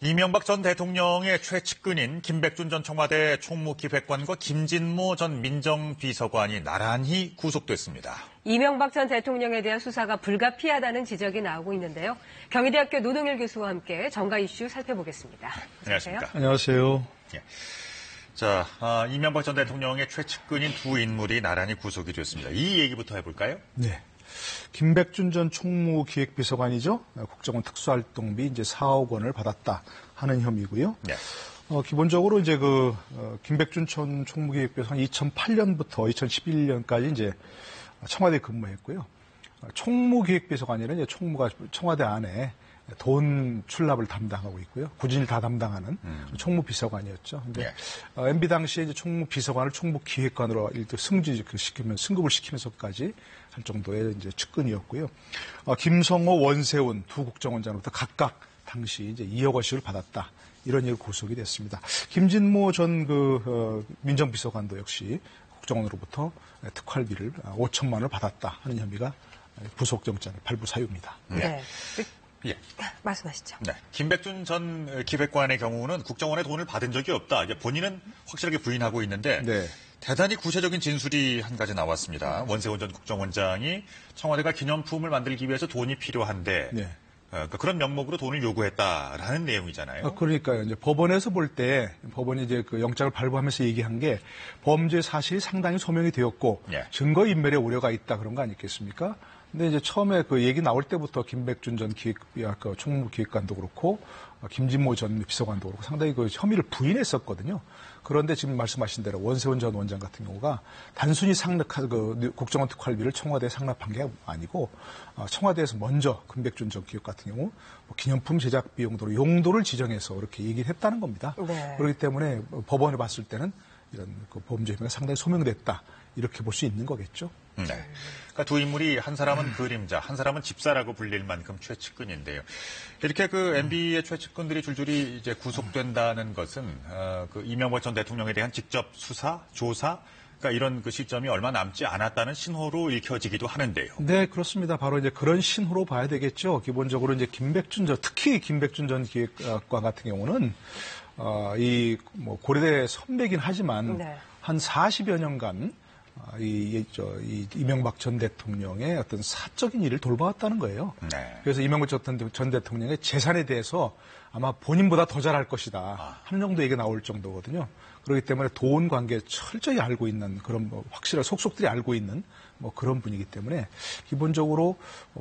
이명박 전 대통령의 최측근인 김백준 전 청와대 총무기획관과 김진모 전 민정비서관이 나란히 구속됐습니다. 이명박 전 대통령에 대한 수사가 불가피하다는 지적이 나오고 있는데요. 경희대학교 노동일 교수와 함께 정가 이슈 살펴보겠습니다. 안녕하십니까. 안녕하세요. 예. 자, 이명박 전 대통령의 최측근인 두 인물이 나란히 구속이 됐습니다. 이 얘기부터 해볼까요? 네. 김백준 전 총무기획비서관이죠. 국정원 특수활동비 이제 4억 원을 받았다 하는 혐의고요. 네. 기본적으로 이제 김백준 전 총무기획비서관 2008년부터 2011년까지 이제 청와대에 근무했고요. 총무기획비서관이라는 이제 총무가 청와대 안에 돈 출납을 담당하고 있고요. 구진을 다 담당하는 총무비서관이었죠. 근데 네. MB 당시에 이제 총무비서관을 총무기획관으로 승급을 시키면서까지 할 정도의 이제 측근이었고요. 김성호, 원세훈 두 국정원장으로부터 각각 당시 이제 2억 원씩을 받았다. 이런 일로 구속이 됐습니다. 김진모 전 민정비서관도 역시 국정원으로부터 특활비를 5천만 원을 받았다 하는 혐의가 구속영장의 발부 사유입니다. 네. 예. 말씀하시죠. 네. 김백준 전 기획관의 경우는 국정원에 돈을 받은 적이 없다. 이제 본인은 확실하게 부인하고 있는데 네. 대단히 구체적인 진술이 한 가지 나왔습니다. 원세훈 전 국정원장이 청와대가 기념품을 만들기 위해서 돈이 필요한데 네. 그런 명목으로 돈을 요구했다라는 내용이잖아요. 그러니까요. 이제 법원에서 볼 때 법원이 이제 그 영장을 발부하면서 얘기한 게 범죄 사실이 상당히 소명이 되었고 예. 증거 인멸의 우려가 있다 그런 거 아니겠습니까? 근데 이제 처음에 그 얘기 나올 때부터 김백준 전 총무기획관도 그렇고 김진모 전 비서관도 그렇고 상당히 그 혐의를 부인했었거든요. 그런데 지금 말씀하신 대로 원세훈 전 원장 같은 경우가 단순히 국정원 특활비를 청와대에 상납한 게 아니고 청와대에서 먼저 김백준 전 기획 같은 경우 기념품 제작 비용 등 용도를 지정해서 이렇게 얘기를 했다는 겁니다. 네. 그렇기 때문에 법원에 봤을 때는 이런 그 범죄 혐의가 상당히 소명됐다 이렇게 볼 수 있는 거겠죠. 네. 그러니까 두 인물이 한 사람은 그림자, 한 사람은 집사라고 불릴 만큼 최측근인데요. 이렇게 그 MB의 최측근들이 줄줄이 이제 구속된다는 것은 그 이명박 전 대통령에 대한 직접 수사, 조사, 그러니까 이런 그 시점이 얼마 남지 않았다는 신호로 읽혀지기도 하는데요. 네, 그렇습니다. 바로 이제 그런 신호로 봐야 되겠죠. 기본적으로 이제 특히 김백준 전 기획관 같은 경우는 고려대 선배긴 하지만 네. 한 40여 년간 이명박 전 대통령의 어떤 사적인 일을 돌봐왔다는 거예요. 네. 그래서 이명박 전 대통령의 재산에 대해서 아마 본인보다 더 잘할 것이다 하는 정도 얘기가 나올 정도거든요. 그렇기 때문에 돈 관계 철저히 알고 있는 그런 확실한 속속들이 알고 있는 그런 분이기 때문에 기본적으로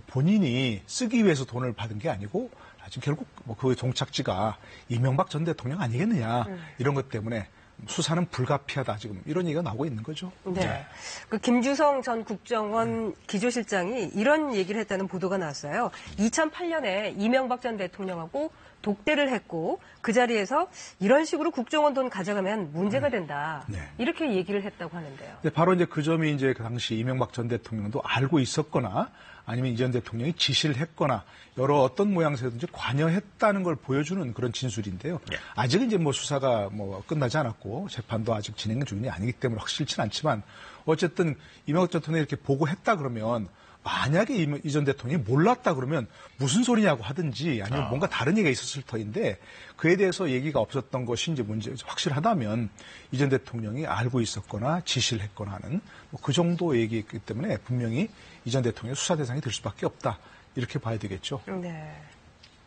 본인이 쓰기 위해서 돈을 받은 게 아니고 지금 결국 그 종착지가 이명박 전 대통령 아니겠느냐 이런 것 때문에 수사는 불가피하다 지금 이런 얘기가 나오고 있는 거죠. 네. 그 김주성 전 국정원 기조실장이 이런 얘기를 했다는 보도가 나왔어요. 2008년에 이명박 전 대통령하고 독대를 했고 그 자리에서 이런 식으로 국정원 돈 가져가면 문제가 된다. 네. 이렇게 얘기를 했다고 하는데요. 네, 바로 이제 그 점이 이제 그 당시 이명박 전 대통령도 알고 있었거나 아니면 이 전 대통령이 지시를 했거나 여러 어떤 모양새든지 관여했다는 걸 보여주는 그런 진술인데요. 예. 아직은 이제 수사가 끝나지 않았고 재판도 아직 진행 중이 아니기 때문에 확실치는 않지만 어쨌든 이명박 전 대통령이 이렇게 보고했다 그러면 만약에 이 전 대통령이 몰랐다 그러면 무슨 소리냐고 하든지 아니면 뭔가 다른 얘기가 있었을 터인데 그에 대해서 얘기가 없었던 것이 이제 확실하다면 이 전 대통령이 알고 있었거나 지시를 했거나 하는 그 정도 얘기였기 때문에 분명히 이 전 대통령이 수사 대상이 될 수밖에 없다. 이렇게 봐야 되겠죠. 네.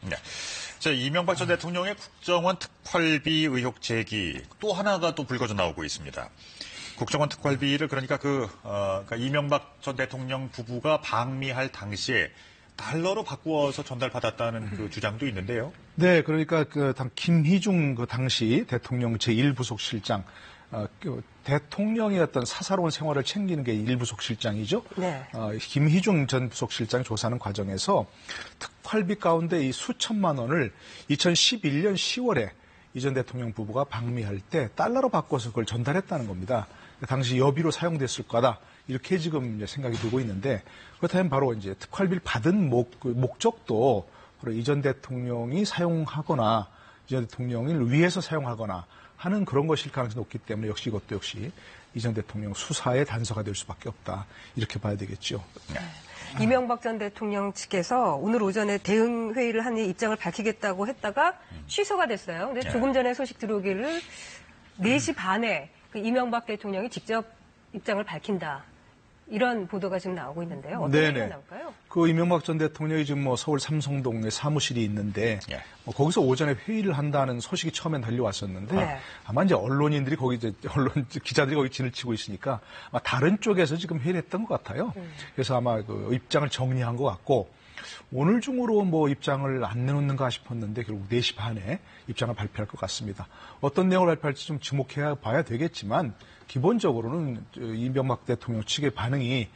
네. 자, 이명박 전 대통령의 국정원 특활비 의혹 제기 또 하나가 또 불거져 나오고 있습니다. 국정원 특활비를 그러니까 그러니까 이명박 전 대통령 부부가 방미할 당시에 달러로 바꾸어서 전달받았다는 그 주장도 있는데요. 네, 그러니까 김희중 당시 대통령 제1부속실장 대통령의 어떤 사사로운 생활을 챙기는 게 1부속실장이죠. 네. 김희중 전 부속실장이 조사하는 과정에서 특활비 가운데 이 수천만 원을 2011년 10월에 이 전 대통령 부부가 방미할 때 달러로 바꿔서 그걸 전달했다는 겁니다. 당시 여비로 사용됐을 거다. 이렇게 지금 이제 생각이 들고 있는데 그렇다면 바로 이제 특활비를 받은 목적도 바로 이 전 대통령이 사용하거나 이 전 대통령을 위해서 사용하거나 하는 그런 것일 가능성이 높기 때문에 역시 이것도 역시 이 전 대통령 수사의 단서가 될 수밖에 없다. 이렇게 봐야 되겠죠. 이명박 전 대통령 측에서 오늘 오전에 대응 회의를 하니 입장을 밝히겠다고 했다가 취소가 됐어요. 근데 조금 전에 소식 들어오기를 4시 반에 그 이명박 대통령이 직접 입장을 밝힌다. 이런 보도가 지금 나오고 있는데요. 어떤 얘기가 나올까요? 그 이명박 전 대통령이 지금 뭐 서울 삼성동에 사무실이 있는데 거기서 오전에 회의를 한다는 소식이 처음엔 달려왔었는데 아마 이제 언론인들이 거기 이제 기자들이 거기 진을 치고 있으니까 아마 다른 쪽에서 지금 회의를 했던 것 같아요. 그래서 아마 그 입장을 정리한 것 같고 오늘 중으로 뭐 입장을 안 내놓는가 싶었는데 결국 4시 반에 입장을 발표할 것 같습니다. 어떤 내용을 발표할지 좀 주목해 봐야 되겠지만 기본적으로는 이명박 대통령 측의 반응이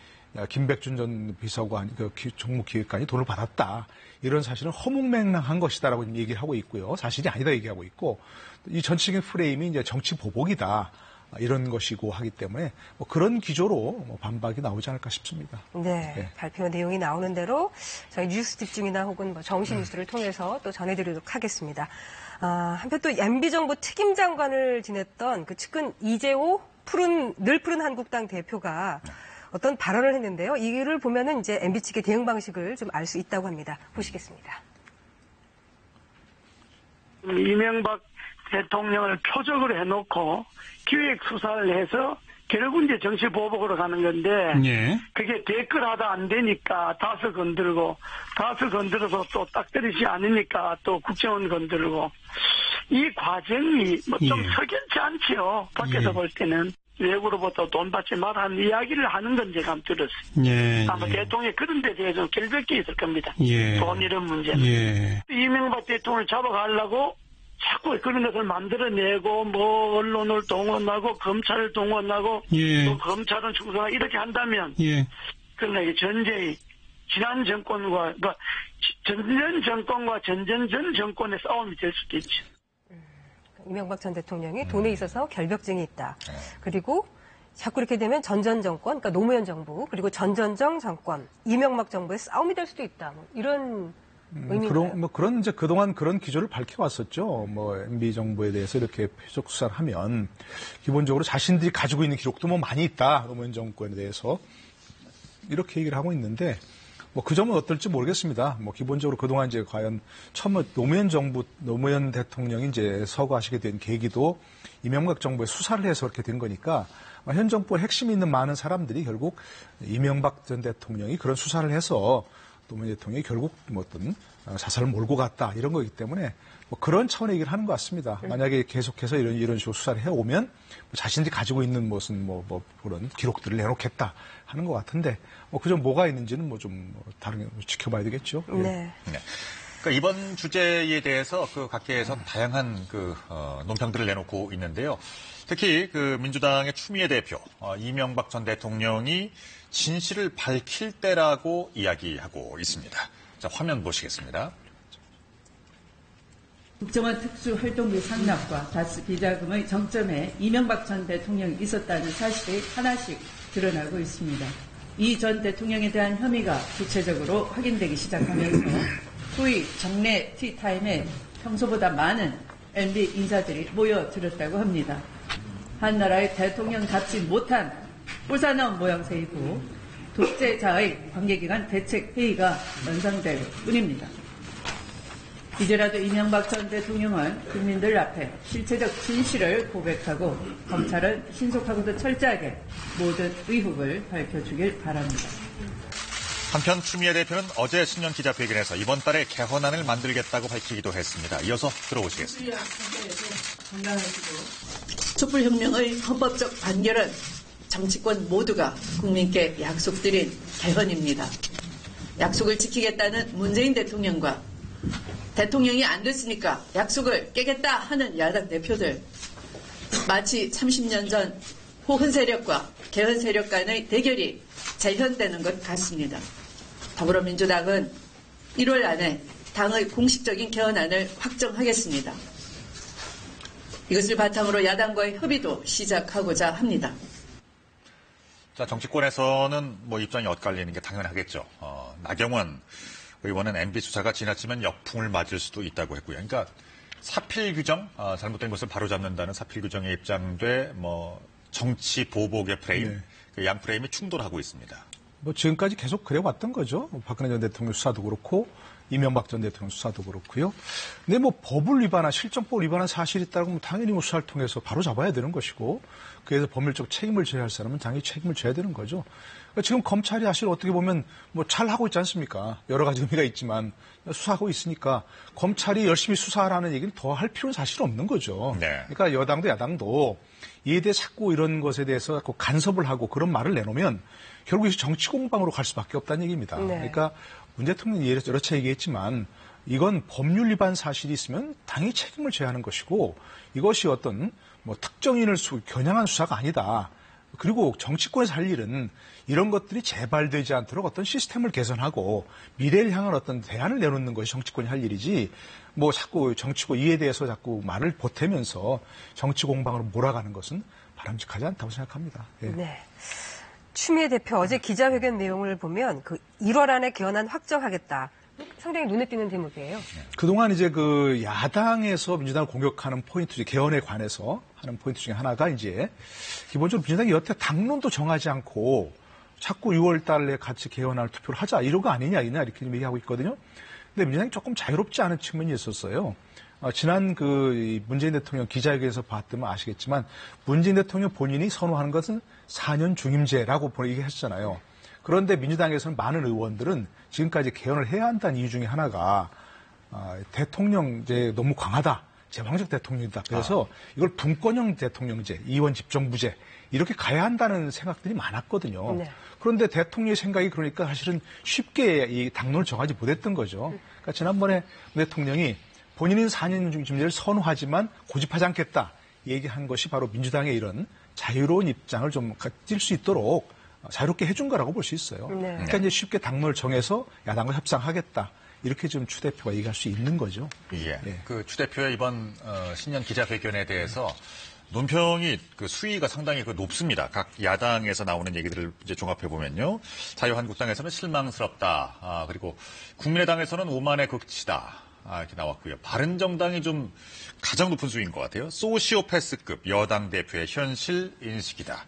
김백준 전 비서관, 그 정무기획관이 돈을 받았다. 이런 사실은 허무맹랑한 것이다라고 얘기를 하고 있고요. 사실이 아니다 얘기하고 있고 이 전체적인 프레임이 이제 정치 보복이다. 이런 것이고 하기 때문에 뭐 그런 기조로 반박이 나오지 않을까 싶습니다. 네, 발표 내용이 나오는 대로 저희 뉴스 집중이나 혹은 뭐 정신 뉴스를 통해서 또 전해드리도록 하겠습니다. 한편 또 MB정부 특임장관을 지냈던 그 측근 이재호 늘 푸른 한국당 대표가 어떤 발언을 했는데요. 이를 보면은 이제 MB 측의 대응 방식을 좀 알 수 있다고 합니다. 보시겠습니다. 이명박 대통령을 표적으로 해놓고 기획 수사를 해서 결국 이제 정치 보복으로 가는 건데 그게 댓글하다 안 되니까 다수 건들어서 또 딱 때리지 않으니까 또 국정원 건들고 이 과정이 뭐 좀 석연치 않지요. 밖에서 볼 때는 외국으로부터 돈 받지 말라는 이야기를 하는 건 제가 들었어요. 아마 대통령이 그런 데 대해서 결백이 있을 겁니다. 돈 이런 문제는. 이명박 대통령을 잡아가려고 자꾸 그런 것을 만들어내고 뭐 언론을 동원하고 검찰을 동원하고 또 검찰은 충성하고 이렇게 한다면 그러나 이 전제의 지난 정권과 전전 정권과 전전 전 정권의 싸움이 될 수도 있죠. 이명박 전 대통령이 돈에 있어서 결벽증이 있다. 그리고 자꾸 이렇게 되면 전전 정권, 그러니까 노무현 정부 그리고 전전정 정권, 이명박 정부의 싸움이 될 수도 있다. 뭐 이런 그런 이제 그동안 그런 기조를 밝혀왔었죠. 뭐 MB 정부에 대해서 이렇게 표적 수사를 하면 기본적으로 자신들이 가지고 있는 기록도 뭐 많이 있다. 노무현 정권에 대해서 이렇게 얘기를 하고 있는데 뭐 그 점은 어떨지 모르겠습니다. 뭐 기본적으로 그동안 이제 과연 처음 노무현 대통령이 이제 서거하시게 된 계기도 이명박 정부의 수사를 해서 그렇게 된 거니까 현 정부의 핵심이 있는 많은 사람들이 결국 이명박 전 대통령이 그런 수사를 해서 노무현 대통령이 결국 뭐 어떤 사설을 몰고 갔다 이런 거기 때문에 뭐 그런 차원의 얘기를 하는 것 같습니다. 만약에 계속해서 이런 식으로 수사를 해오면 자신들이 가지고 있는 무슨 뭐 그런 기록들을 내놓겠다 하는 것 같은데 뭐 그점 뭐가 있는지는 뭐 좀 다른 지켜봐야 되겠죠. 네. 그러니까 이번 주제에 대해서 그 각계에서 다양한 논평들을 내놓고 있는데요. 특히 그 민주당의 추미애 대표 이명박 전 대통령이 진실을 밝힐 때라고 이야기하고 있습니다. 자, 화면 보시겠습니다. 국정원 특수활동비 상납과 다스 비자금의 정점에 이명박 전 대통령이 있었다는 사실이 하나씩 드러나고 있습니다. 이 전 대통령에 대한 혐의가 구체적으로 확인되기 시작하면서 소위 정례 티타임에 평소보다 많은 MB 인사들이 모여들었다고 합니다. 한나라의 대통령답지 못한 뿔사나운 모양새이고 독재자의 관계기관 대책회의가 연상될 뿐입니다. 이제라도 이명박 전 대통령은 국민들 앞에 실체적 진실을 고백하고 검찰은 신속하고도 철저하게 모든 의혹을 밝혀주길 바랍니다. 한편 추미애 대표는 어제 신년 기자회견에서 이번 달에 개헌안을 만들겠다고 밝히기도 했습니다. 이어서 들어오시겠습니다. 촛불혁명의 헌법적 단결은 정치권 모두가 국민께 약속드린 개헌입니다. 약속을 지키겠다는 문재인 대통령과 대통령이 안 됐으니까 약속을 깨겠다 하는 야당 대표들, 마치 30년 전 호헌 세력과 개헌 세력 간의 대결이 재현되는 것 같습니다. 더불어민주당은 1월 안에 당의 공식적인 개헌안을 확정하겠습니다. 이것을 바탕으로 야당과의 협의도 시작하고자 합니다. 자, 정치권에서는 뭐 입장이 엇갈리는 게 당연하겠죠. 나경원 의원은 MB 수사가 지나치면 역풍을 맞을 수도 있다고 했고요. 그러니까 사필 규정, 잘못된 것을 바로잡는다는 사필 규정에 입장돼 정치 보복의 프레임, 네. 그 양 프레임이 충돌하고 있습니다. 지금까지 계속 그래왔던 거죠. 박근혜 전 대통령 수사도 그렇고 이명박 전 대통령 수사도 그렇고요. 근데 법을 위반한 실정법을 위반한 사실이 있다고 당연히 수사를 통해서 바로 잡아야 되는 것이고 그래서 법률적 책임을 져야 할 사람은 당연히 책임을 져야 되는 거죠. 그러니까 지금 검찰이 사실 어떻게 보면 잘하고 있지 않습니까? 여러 가지 의미가 있지만 수사하고 있으니까 검찰이 열심히 수사하라는 얘기는 더 할 필요는 사실 없는 거죠. 네. 그러니까 여당도 야당도 이에 대해 자꾸 이런 것에 대해서 자꾸 간섭을 하고 그런 말을 내놓으면 결국 이것이 정치 공방으로 갈 수밖에 없다는 얘기입니다. 네. 그러니까 문 대통령이 여러 차례 얘기했지만 이건 법률 위반 사실이 있으면 당연히 책임을 져야 하는 것이고 이것이 어떤 특정인을 겨냥한 수사가 아니다. 그리고 정치권에서 할 일은 이런 것들이 재발되지 않도록 어떤 시스템을 개선하고 미래를 향한 어떤 대안을 내놓는 것이 정치권이 할 일이지 자꾸 정치권 이에 대해서 자꾸 말을 보태면서 정치 공방으로 몰아가는 것은 바람직하지 않다고 생각합니다. 예. 네. 추미애 대표 어제 기자회견 내용을 보면 1월 안에 개헌안 확정하겠다. 상당히 눈에 띄는 대목이에요. 그동안 이제 야당에서 민주당을 공격하는 포인트, 개헌에 관해서 하는 포인트 중에 하나가 이제 기본적으로 민주당이 여태 당론도 정하지 않고 자꾸 6월 달에 같이 개헌할 투표를 하자 이런 거 아니냐 이렇게 얘기하고 있거든요. 근데 민주당이 조금 자유롭지 않은 측면이 있었어요. 지난 문재인 대통령 기자회견에서 봤더니 아시겠지만 문재인 대통령 본인이 선호하는 것은 4년 중임제라고 얘기했잖아요. 그런데 민주당에서는 많은 의원들은 지금까지 개헌을 해야 한다는 이유 중에 하나가 대통령제 너무 강하다. 제왕적 대통령이다. 그래서 이걸 분권형 대통령제, 이원 집정부제 이렇게 가야 한다는 생각들이 많았거든요. 네. 그런데 대통령의 생각이 그러니까 사실은 쉽게 이 당론을 정하지 못했던 거죠. 그러니까 지난번에 대통령이 본인은 4년 중임제를 선호하지만 고집하지 않겠다 얘기한 것이 바로 민주당의 이런 자유로운 입장을 좀 가질 수 있도록 자유롭게 해준 거라고 볼 수 있어요. 네. 그러니까 이제 쉽게 당론을 정해서 야당과 협상하겠다. 이렇게 좀 추 대표가 얘기할 수 있는 거죠. 예. 예. 추 대표의 이번 신년 기자회견에 대해서 논평이 수위가 상당히 높습니다. 각 야당에서 나오는 얘기들을 이제 종합해 보면요. 자유한국당에서는 실망스럽다. 그리고 국민의당에서는 오만의 극치다. 이렇게 나왔고요. 바른정당이 좀 가장 높은 수위인 것 같아요. 소시오패스급 여당 대표의 현실 인식이다.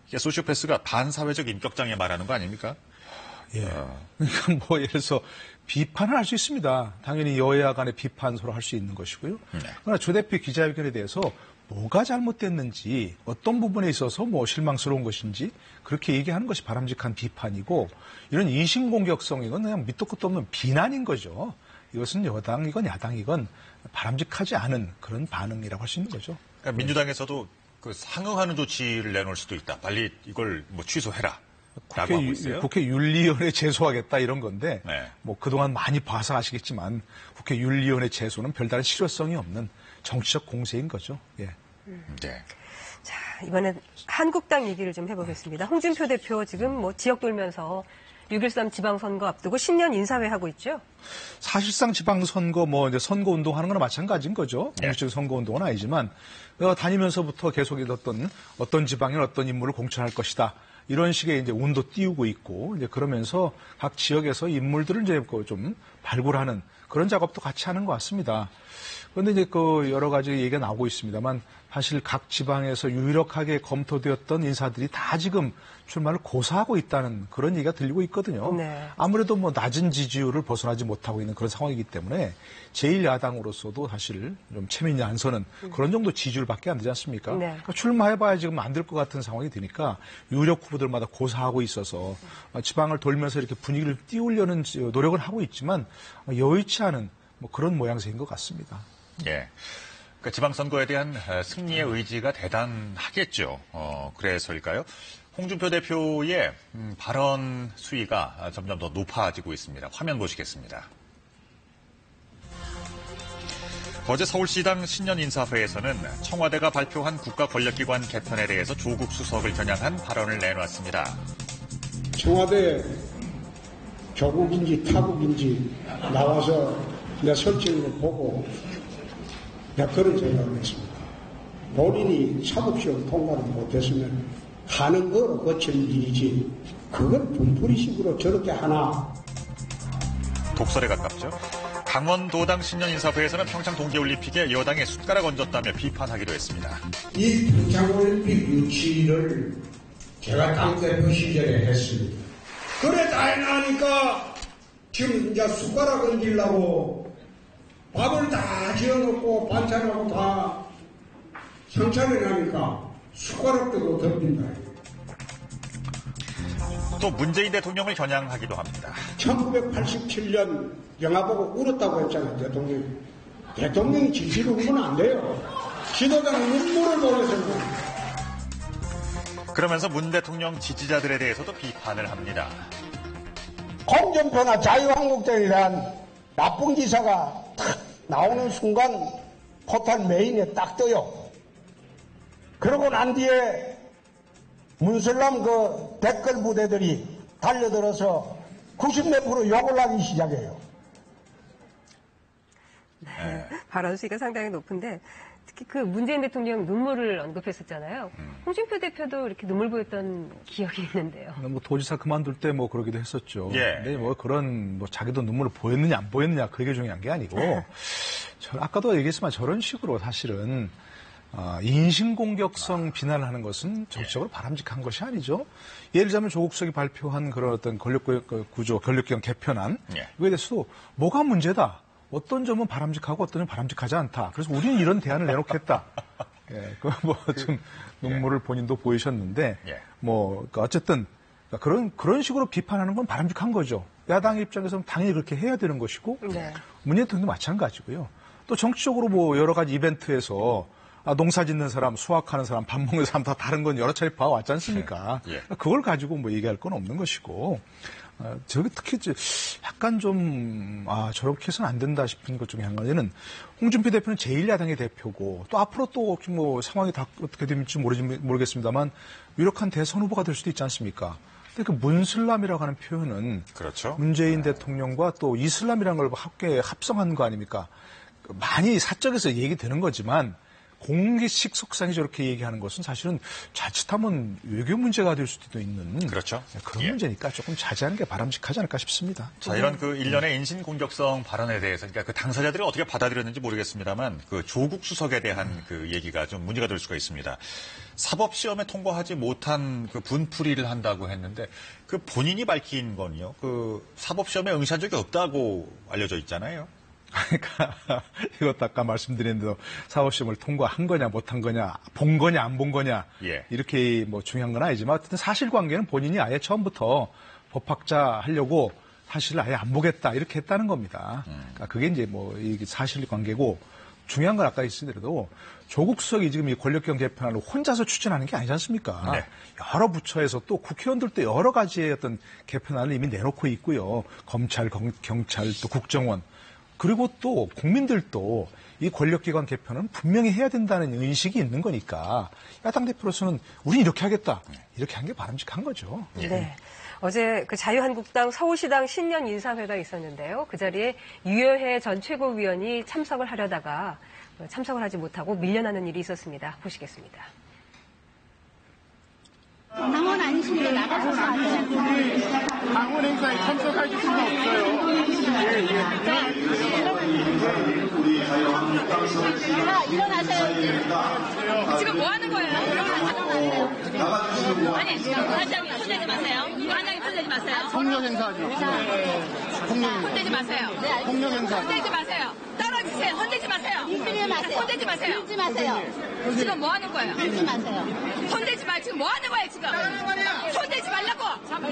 이게 소시오패스가 반사회적 인격장애 말하는 거 아닙니까? 예. 그러니까 예를 들어서 비판을 할 수 있습니다. 당연히 여야 간의 비판 서로 할 수 있는 것이고요. 네. 그러나 조 대표 기자회견에 대해서 뭐가 잘못됐는지 어떤 부분에 있어서 실망스러운 것인지 그렇게 얘기하는 것이 바람직한 비판이고 이런 인신공격성 이건 그냥 밑도 끝도 없는 비난인 거죠. 이것은 여당이건 야당이건 바람직하지 않은 그런 반응이라고 할 수 있는 거죠. 그러니까 민주당에서도 상응하는 조치를 내놓을 수도 있다. 빨리 이걸 취소해라. 국회 윤리위원회 제소하겠다 이런 건데 네. 그동안 많이 봐서 아시겠지만 국회 윤리위원회 제소는 별다른 실효성이 없는 정치적 공세인 거죠. 예. 네. 자, 이번엔 한국당 얘기를 좀 해보겠습니다. 홍준표 대표 지금 지역 돌면서 6.13 지방선거 앞두고 신년 인사회 하고 있죠? 사실상 지방선거 이제 선거 운동하는 거나 마찬가지인 거죠. 공식적인 선거 운동은 아니지만 다니면서부터 계속 어떤 지방에 어떤 인물을 공천할 것이다. 이런 식의 이제 운도 띄우고 있고 이제 그러면서 각 지역에서 인물들을 이제 좀 발굴하는 그런 작업도 같이 하는 것 같습니다. 그런데 이제 여러 가지 얘기가 나오고 있습니다만 사실 각 지방에서 유력하게 검토되었던 인사들이 다 지금 출마를 고사하고 있다는 그런 얘기가 들리고 있거든요. 네. 아무래도 낮은 지지율을 벗어나지 못하고 있는 그런 상황이기 때문에 제1야당으로서도 사실 좀 체면이 안 서는 그런 정도 지지율밖에 안 되지 않습니까? 네. 그러니까 출마해봐야 지금 안 될 것 같은 상황이 되니까 유력 후보들마다 고사하고 있어서 지방을 돌면서 이렇게 분위기를 띄우려는 노력은 하고 있지만 여의치 않은 그런 모양새인 것 같습니다. 예. 지방선거에 대한 승리의 의지가 대단하겠죠. 그래서일까요? 홍준표 대표의 발언 수위가 점점 더 높아지고 있습니다. 화면 보시겠습니다. 어제 서울시당 신년 인사회에서는 청와대가 발표한 국가권력기관 개편에 대해서 조국 수석을 겨냥한 발언을 내놨습니다. 청와대 조국인지 타국인지 나와서 내 설정을 보고 내가 그런 생각을 했습니다. 본인이 사법시험 통과를 못했으면 하는 거로 거치는 일이지 그걸 분풀이식으로 저렇게 하나. 독설에 가깝죠. 강원도당 신년인사부에서는 평창 동계올림픽에 여당에 숟가락 얹었다며 비판하기도 했습니다. 이 평창올림픽 유치를 제가 당대표 시절에 했습니다. 그래 다 해나니까 지금 이제 숟가락 얹으려고 밥을 다 지어놓고 반찬하고 다 성찬해나니까 숟가락도 덮인다. 또 문재인 대통령을 겨냥하기도 합니다. 1987년 영화 보고 울었다고 했잖아요, 대통령이. 대통령이 지시를 울면 안 돼요. 지도자는 눈물을 보내서 울어요. 그러면서 문 대통령 지지자들에 대해서도 비판을 합니다. 공정평화 자유한국당이란 나쁜 기사가 탁 나오는 순간 포탄 메인에 딱 떠요. 그러고 난 뒤에 문슬람 그 댓글 부대들이 달려들어서 90몇 프로 욕을 하기 시작해요. 네, 발언 수위가 상당히 높은데 특히 그 문재인 대통령 눈물을 언급했었잖아요. 홍준표 대표도 이렇게 눈물 보였던 기억이 있는데요. 뭐 도지사 그만둘 때 뭐 그러기도 했었죠. 예. 근데 뭐 그런 뭐 자기도 눈물을 보였느냐 안 보였느냐 그게 중요한 게 아니고 아까도 얘기했지만 저런 식으로 사실은 인신공격성 비난을 하는 것은 정치적으로 바람직한 것이 아니죠. 예를 들자면 조국석이 발표한 그런 어떤 권력구조, 권력기관 개편안, 이거에 대해서도 뭐가 문제다. 어떤 점은 바람직하고 어떤 점은 바람직하지 않다. 그래서 우리는 이런 대안을 내놓겠다. 예, 좀 눈물을 본인도 보이셨는데, 어쨌든, 그런 식으로 비판하는 건 바람직한 거죠. 야당 입장에서는 당연히 그렇게 해야 되는 것이고, 문재인 대통령도 마찬가지고요. 또 정치적으로 뭐 여러 가지 이벤트에서 농사 짓는 사람, 수확하는 사람, 밥 먹는 사람 다 다른 건 여러 차례 봐왔지 않습니까? 그걸 가지고 뭐 얘기할 건 없는 것이고, 저기 특히 약간 좀, 저렇게 해서는 안 된다 싶은 것 중에 한 가지는 홍준표 대표는 제1야당의 대표고 또 앞으로 또 뭐 상황이 다 어떻게 될지 모르겠습니다만 유력한 대선 후보가 될 수도 있지 않습니까? 근데 그 문슬람이라고 하는 표현은 그렇죠. 문재인 대통령과 또 이슬람이라는 걸 함께 합성한 거 아닙니까? 많이 사적에서 얘기되는 거지만 공개식 석상이 저렇게 얘기하는 것은 사실은 자칫하면 외교 문제가 될 수도 있는 그렇죠. 그런 문제니까 조금 자제하는 게 바람직하지 않을까 싶습니다. 자, 이런 그 일련의 인신공격성 발언에 대해서, 그러니까 그 당사자들이 어떻게 받아들였는지 모르겠습니다만, 그 조국 수석에 대한 그 얘기가 좀 문제가 될 수가 있습니다. 사법시험에 통과하지 못한 그 분풀이를 한다고 했는데, 그 본인이 밝힌 건요, 그 사법시험에 응시한 적이 없다고 알려져 있잖아요. 그러니까 이것도 아까 말씀드린 대로 사법시험을 통과한 거냐 못한 거냐 본 거냐 안 본 거냐 이렇게 뭐 중요한 건 아니지만 어쨌든 사실관계는 본인이 아예 처음부터 법학자 하려고 사실을 아예 안 보겠다 이렇게 했다는 겁니다. 그러니까 그게 이제 뭐 이게 사실관계고 중요한 건 아까 있으더라도 조국 수석이 지금 이 권력기관 개편안을 혼자서 추진하는 게 아니지 않습니까? 여러 부처에서 또 국회의원들도 여러 가지의 어떤 개편안을 이미 내놓고 있고요. 검찰, 경찰, 또 국정원 그리고 또 국민들도 이 권력기관 개편은 분명히 해야 된다는 의식이 있는 거니까 야당 대표로서는 우린 이렇게 하겠다. 이렇게 한 게 바람직한 거죠. 네. 어제 그 자유한국당 서울시당 신년 인사회가 있었는데요. 그 자리에 유여해 전 최고위원이 참석을 하려다가 참석을 하지 못하고 밀려나는 일이 있었습니다. 보시겠습니다. 당원 아니신데 나가셔서 안 돼요. 당원 행사에 참석하실 수가 없어요. 자, 일어나세요. 지금 뭐 하는 거예요? 아니, 반장님 혼내지 마세요. 반장님 혼내지 마세요. 폭력 행사하지 마세요. 혼내지 마세요. 폭력 행사. 혼내지 마세요. 떨어지세요. 혼내지 마세요. 밀지 마세요. 혼내지 마세요. 밀지 마세요. 지금 뭐 하는 거예요? 밀지 마세요. 혼내지 마. 지금 뭐 하는 거예요, 지금? 혼내지 말라고.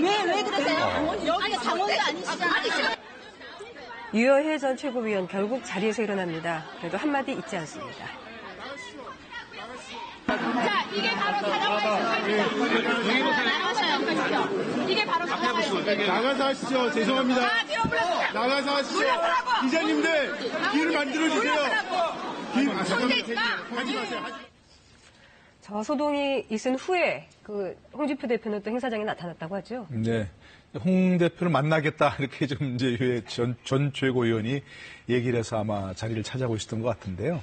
왜 그러세요? 아니, 당원도 아니시잖아요. 아니, 지금. 유여해 전 최고위원 결국 자리에서 일어납니다. 그래도 한마디 잊지 않습니다. 자, 이게 바로 사과입니다. 이게 바로 사과입니다. 나가서 하시죠. 죄송합니다. 나가서 하시죠. 물러서라고. 기자님들, 길을 만들어주세요. 손대지 마. 하지 마세요. 저 소동이 있은 후에 그 홍준표 대표는 또 행사장에 나타났다고 하죠. 네. 홍 대표를 만나겠다 이렇게 좀 이제 전 최고위원이 얘기를 해서 아마 자리를 찾아오고 있었던 것 같은데요.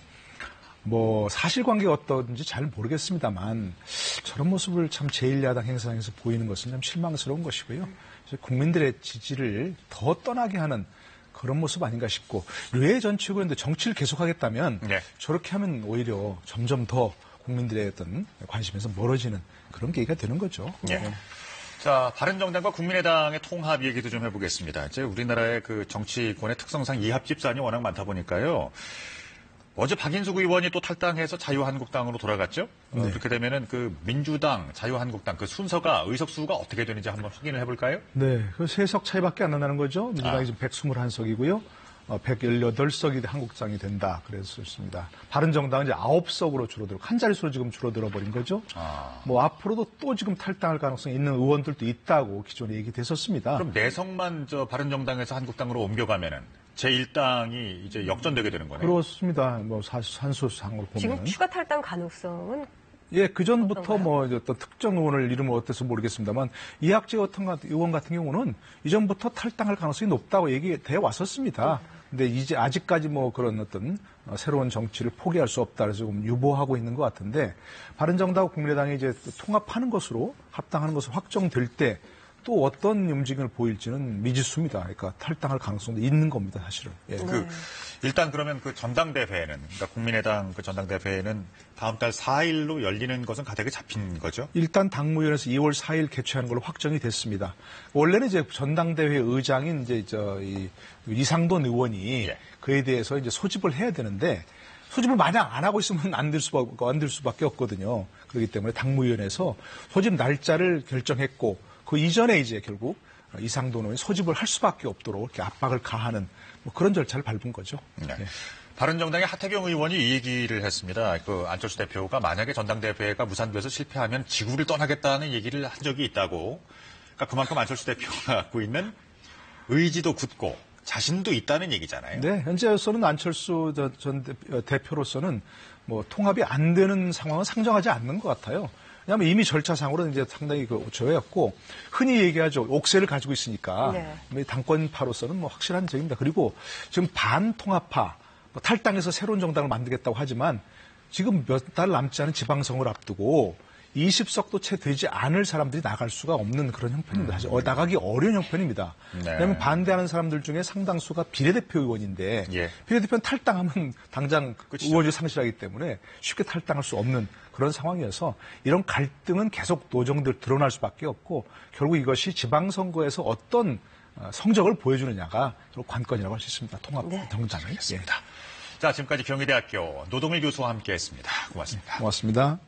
뭐 사실관계가 어떤지 잘 모르겠습니다만 저런 모습을 참 제1야당 행사장에서 보이는 것은 참 실망스러운 것이고요. 국민들의 지지를 더 떠나게 하는 그런 모습 아닌가 싶고 류해 전 최고위원도 정치를 계속하겠다면 네. 저렇게 하면 오히려 점점 더 국민들의 어떤 관심에서 멀어지는 그런 계기가 되는 거죠. 네. 자, 바른정당과 국민의당의 통합 얘기도 좀 해보겠습니다. 이제 우리나라의 그 정치권의 특성상 이합 집산이 워낙 많다 보니까요. 어제 박인숙 의원이 또 탈당해서 자유한국당으로 돌아갔죠. 네. 그렇게 되면은 그 민주당, 자유한국당 그 순서가 의석수가 어떻게 되는지 한번 확인을 해볼까요? 네, 그 3석 차이밖에 안 나는 거죠. 민주당이 지금 121석이고요. 118석이 한국당이 된다. 그랬었습니다. 바른정당은 이제 9석으로 줄어들고 한 자릿수로 지금 줄어들어 버린 거죠. 뭐 앞으로도 또 지금 탈당할 가능성이 있는 의원들도 있다고 기존에 얘기됐었습니다. 그럼 4석만 저 바른정당에서 한국당으로 옮겨가면은 제1당이 이제 역전되게 되는 거네요. 그렇습니다. 뭐 산수상으로 보면 지금 추가 탈당 가능성은 예, 그 전부터 어떤가요? 뭐 어떤 특정 의원을 이름을 어때서 모르겠습니다만 이학재 의원 같은 경우는 이전부터 탈당할 가능성이 높다고 얘기돼 왔었습니다. 근데 이제 아직까지 뭐 그런 어떤 새로운 정치를 포기할 수 없다 그래서 좀 유보하고 있는 것 같은데 바른정당과 국민의당이 이제 통합하는 것으로 합당하는 것으로 확정될 때 또 어떤 움직임을 보일지는 미지수입니다. 그러니까 탈당할 가능성도 있는 겁니다, 사실은. 예. 일단 그러면 그 전당대회는, 그러니까 국민의당 그 전당대회는 다음 달 4일로 열리는 것은 가닥이 잡힌 거죠? 일단 당무위원회에서 2월 4일 개최하는 걸로 확정이 됐습니다. 원래는 이제 전당대회 의장인 이제 이상돈 의원이 그에 대해서 이제 소집을 해야 되는데 소집을 만약 안 하고 있으면 안 될 수밖에 없거든요. 그렇기 때문에 당무위원회에서 소집 날짜를 결정했고 그 이전에 이제 결국 이상돈 의원이 소집을 할 수밖에 없도록 이렇게 압박을 가하는 뭐 그런 절차를 밟은 거죠. 네. 네. 바른정당의 하태경 의원이 이 얘기를 했습니다. 그 안철수 대표가 만약에 전당대회가 무산돼서 실패하면 지구를 떠나겠다는 얘기를 한 적이 있다고. 그러니까 그만큼 안철수 대표가 갖고 있는 의지도 굳고 자신도 있다는 얘기잖아요. 네, 현재로서는 안철수 전 대표로서는 뭐 통합이 안 되는 상황은 상정하지 않는 것 같아요. 왜냐하면 이미 절차상으로는 이제 상당히 저였고 흔히 얘기하죠. 옥새를 가지고 있으니까 당권파로서는 뭐 확실한 적입니다. 그리고 지금 반통합파 탈당해서 새로운 정당을 만들겠다고 하지만 지금 몇 달 남지 않은 지방선거를 앞두고 20석도 채 되지 않을 사람들이 나갈 수가 없는 그런 형편입니다. 사실 나가기 어려운 형편입니다. 네. 왜냐하면 반대하는 사람들 중에 상당수가 비례대표 의원인데 비례대표는 탈당하면 당장 의원이 상실하기 때문에 쉽게 탈당할 수 없는 그런 상황이어서 이런 갈등은 계속 노정들 드러날 수밖에 없고 결국 이것이 지방선거에서 어떤 성적을 보여주느냐가 관건이라고 할 수 있습니다. 통합 정당을. 자, 지금까지 경희대학교 노동일 교수와 함께했습니다. 고맙습니다. 고맙습니다.